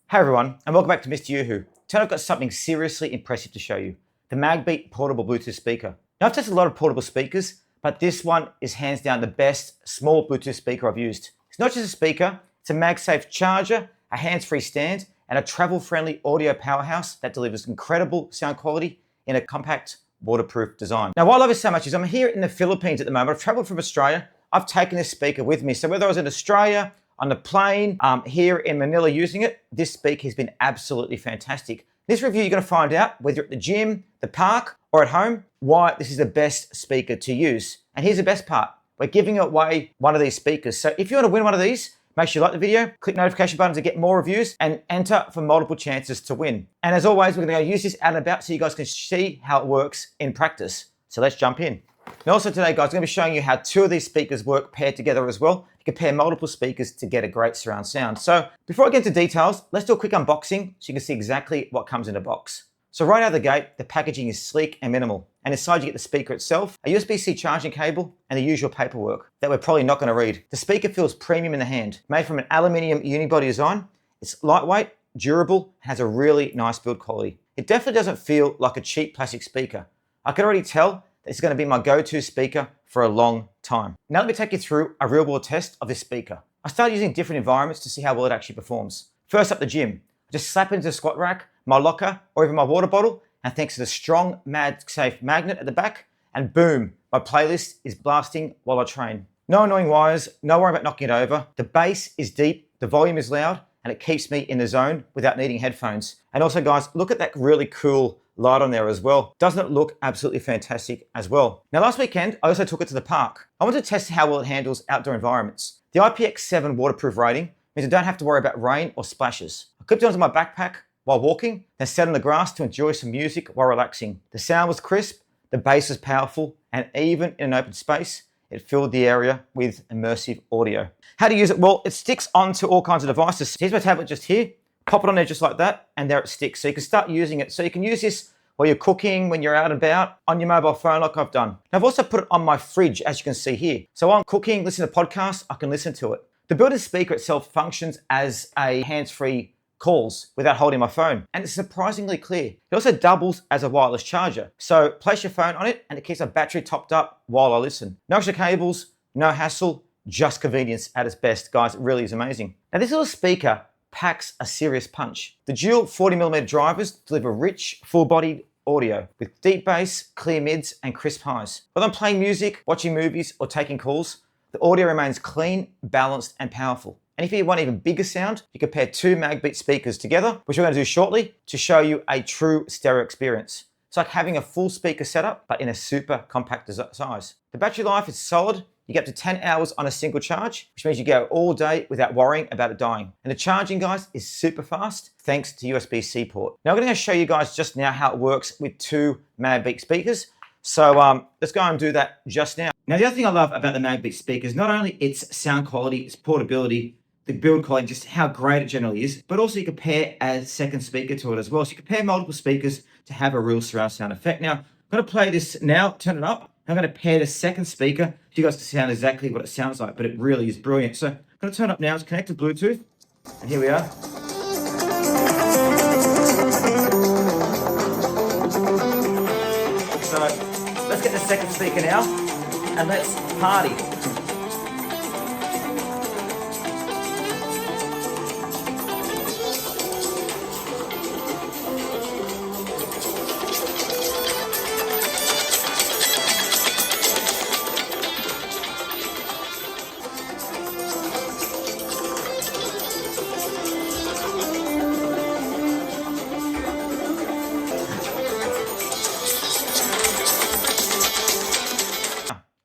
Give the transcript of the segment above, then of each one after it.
Hey everyone, and welcome back to Mr. Yoo-Hoo. Today I've got something seriously impressive to show you. The MagBeat portable Bluetooth speaker. Now I've tested a lot of portable speakers, but this one is hands down the best small Bluetooth speaker I've used. It's not just a speaker, it's a MagSafe charger, a hands-free stand, and a travel-friendly audio powerhouse that delivers incredible sound quality in a compact, waterproof design. Now why I love it so much is I'm here in the Philippines at the moment. I've traveled from Australia. I've taken this speaker with me. So whether I was in Australia, on the plane, here in Manila using it, this speaker has been absolutely fantastic. This review, you're gonna find out, whether you're at the gym, the park, or at home, why this is the best speaker to use. And here's the best part. We're giving away one of these speakers. So if you wanna win one of these, make sure you like the video, click notification button to get more reviews, and enter for multiple chances to win. And as always, we're gonna go use this out and about so you guys can see how it works in practice. So let's jump in. And also today, guys, I'm gonna be showing you how two of these speakers work paired together as well. You can pair multiple speakers to get a great surround sound. So before I get into details, let's do a quick unboxing so you can see exactly what comes in the box. So right out of the gate, the packaging is sleek and minimal. And inside you get the speaker itself, a USB-C charging cable, and the usual paperwork that we're probably not gonna read. The speaker feels premium in the hand. Made from an aluminium unibody design, it's lightweight, durable, and has a really nice build quality. It definitely doesn't feel like a cheap plastic speaker. I can already tell it's going to be my go-to speaker for a long time. Now let me take you through a real-world test of this speaker. I started using different environments to see how well it actually performs. First up, the gym. Just slap it into the squat rack, my locker, or even my water bottle, and thanks to the strong MagSafe magnet at the back, and boom, my playlist is blasting while I train. No annoying wires, no worry about knocking it over. The bass is deep, the volume is loud, and it keeps me in the zone without needing headphones. And also guys, look at that really cool light on there as well. Doesn't it look absolutely fantastic as well? Now last weekend, I also took it to the park. I wanted to test how well it handles outdoor environments. The IPX7 waterproof rating means I don't have to worry about rain or splashes. I clipped it onto my backpack while walking, then sat on the grass to enjoy some music while relaxing. The sound was crisp, the bass was powerful, and even in an open space, it filled the area with immersive audio. How to use it? Well, it sticks onto all kinds of devices. Here's my tablet just here. Pop it on there just like that, and there it sticks. So you can start using it. So you can use this while you're cooking, when you're out and about, on your mobile phone like I've done. Now I've also put it on my fridge, as you can see here. So while I'm cooking, listening to podcasts, I can listen to it. The built-in speaker itself functions as a hands-free calls without holding my phone, and it's surprisingly clear. It also doubles as a wireless charger. So place your phone on it, and it keeps a battery topped up while I listen. No extra cables, no hassle, just convenience at its best. Guys, it really is amazing. Now this little speaker packs a serious punch. The dual 40mm drivers deliver rich, full-bodied audio with deep bass, clear mids, and crisp highs. Whether I'm playing music, watching movies, or taking calls, the audio remains clean, balanced, and powerful. And if you want even bigger sound, you can pair two MagBeat speakers together, which we're going to do shortly, to show you a true stereo experience. It's like having a full speaker setup, but in a super compact size. The battery life is solid. You get up to 10 hours on a single charge, which means you go all day without worrying about it dying. And the charging, guys, is super fast thanks to USB-C port. Now I'm going to show you guys just now how it works with two MagBeat speakers. So let's go and do that just now. Now the other thing I love about the MagBeat speakers, not only its sound quality, its portability, the build quality, just how great it generally is, but also you can pair a second speaker to it as well. So you can pair multiple speakers to have a real surround sound effect. Now I'm going to play this now, turn it up. I'm going to pair the second speaker so you guys can sound exactly what it sounds like, but it really is brilliant. So I'm going to turn up now, it's connected Bluetooth, and here we are. So let's get the second speaker now, and let's party.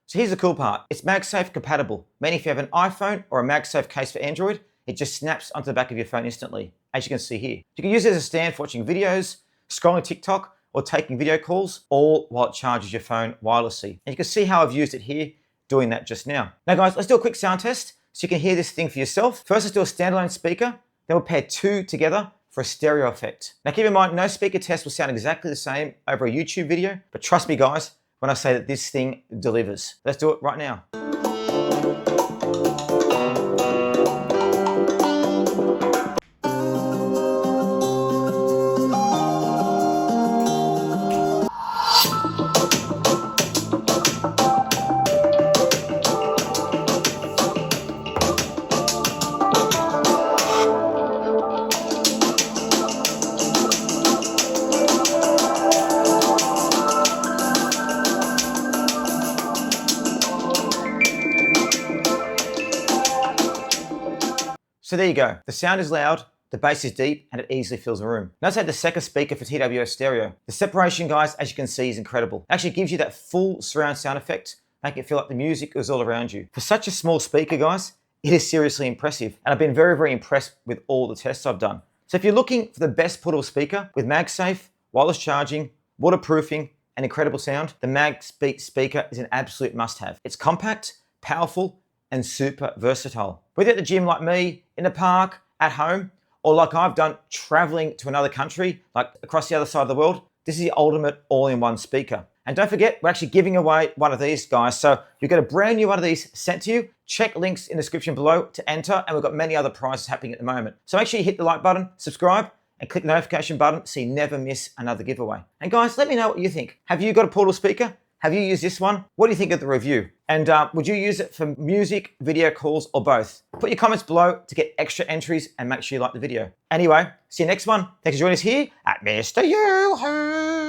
So here's the cool part. It's MagSafe compatible, meaning if you have an iPhone or a MagSafe case for Android, it just snaps onto the back of your phone instantly, as you can see here. You can use it as a stand for watching videos, scrolling TikTok, or taking video calls, all while it charges your phone wirelessly. And you can see how I've used it here, doing that just now. Now guys, let's do a quick sound test so you can hear this thing for yourself. First, let's do a standalone speaker, then we'll pair two together for a stereo effect. Now keep in mind, no speaker test will sound exactly the same over a YouTube video, but trust me guys, when I say that this thing delivers. Let's do it right now. there you go. The sound is loud, the bass is deep, and it easily fills a room. Notice how the second speaker for TWS stereo. The separation, guys, as you can see, is incredible. It actually gives you that full surround sound effect, making it feel like the music is all around you. For such a small speaker, guys, it is seriously impressive. And I've been very, very impressed with all the tests I've done. So if you're looking for the best portable speaker with MagSafe, wireless charging, waterproofing, and incredible sound, the MagBeat speaker is an absolute must-have. It's compact, powerful, and super versatile. Whether you're at the gym like me, in the park, at home, or like I've done traveling to another country, like across the other side of the world, this is the ultimate all-in-one speaker. And don't forget, we're actually giving away one of these, guys. So you get a brand new one of these sent to you. Check links in the description below to enter, and we've got many other prizes happening at the moment. So make sure you hit the like button, subscribe, and click the notification button so you never miss another giveaway. And guys, let me know what you think. Have you got a portable speaker? Have you used this one? What do you think of the review? And would you use it for music, video calls, or both? Put your comments below to get extra entries and make sure you like the video. Anyway, see you next one. Thanks for joining us here at Mr. Yoo-Hoo.